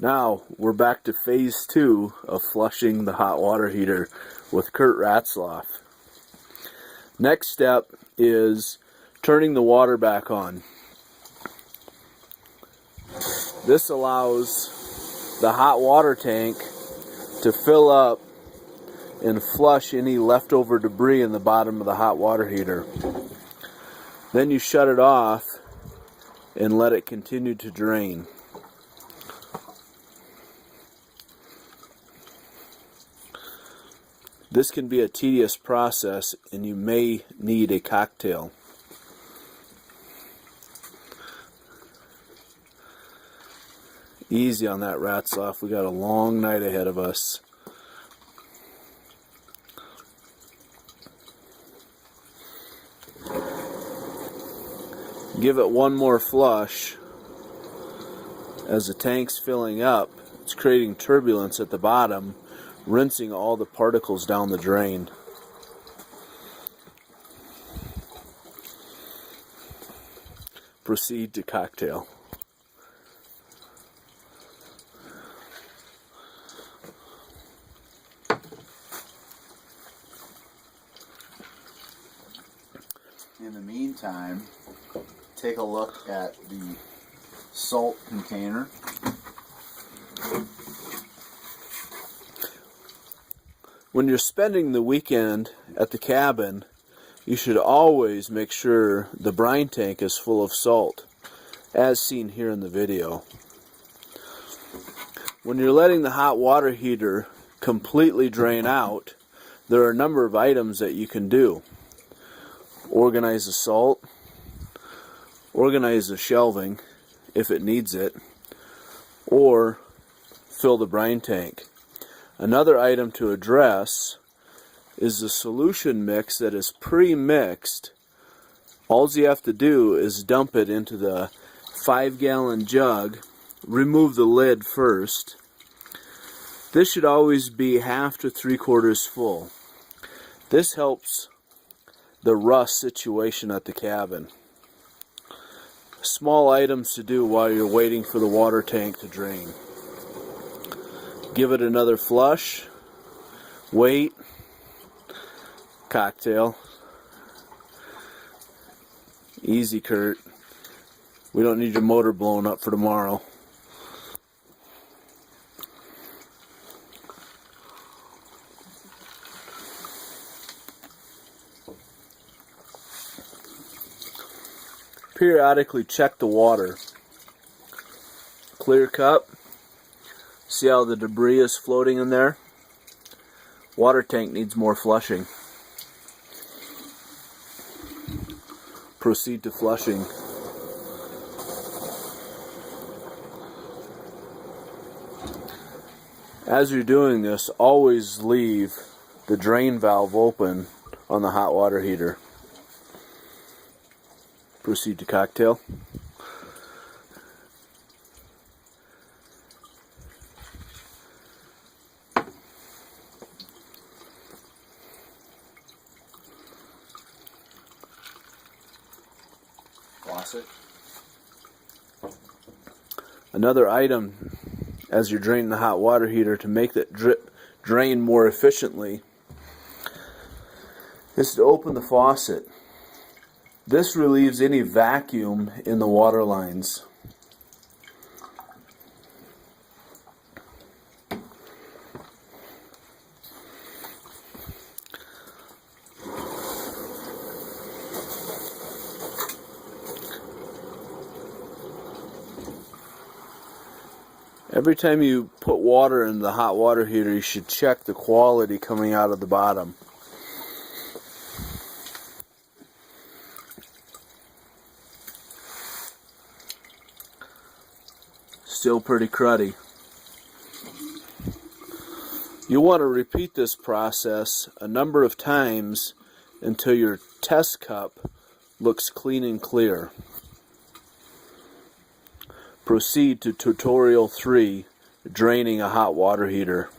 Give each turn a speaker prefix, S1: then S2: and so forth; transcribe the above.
S1: Now we're back to phase 2 of flushing the hot water heater with Kurt Ratzlaff. Next step is turning the water back on. This allows the hot water tank to fill up and flush any leftover debris in the bottom of the hot water heater. Then you shut it off and let it continue to drain. This can be a tedious process and you may need a cocktail. Easy on that, Ratzlaff. We got a long night ahead of us. Give it one more flush. As the tank's filling up, it's creating turbulence at the bottom, rinsing all the particles down the drain. Proceed to cocktail.
S2: In the meantime, take a look at the salt container.
S1: When you're spending the weekend at the cabin, you should always make sure the brine tank is full of salt, as seen here in the video. When you're letting the hot water heater completely drain out, there are a number of items that you can do. Organize the salt, organize the shelving if it needs it, or fill the brine tank. Another item to address is the solution mix that is pre-mixed. All you have to do is dump it into the 5-gallon jug, remove the lid first. This should always be half to 3/4 full. This helps the rust situation at the cabin. Small items to do while you're waiting for the water tank to drain. Give it another flush, wait, cocktail. Easy, Kurt. We don't need your motor blown up for tomorrow. Periodically check the water. Clear cup. See how the debris is floating in there? Water tank needs more flushing. Proceed to flushing. As you're doing this, always leave the drain valve open on the hot water heater. Proceed to cocktail.
S2: Faucet.
S1: Another item as you're draining the hot water heater to make that drain more efficiently is to open the faucet. This relieves any vacuum in the water lines. Every time you put water in the hot water heater, you should check the quality coming out of the bottom. Still pretty cruddy. You want to repeat this process a number of times until your test cup looks clean and clear. Proceed to tutorial 3, draining a hot water heater.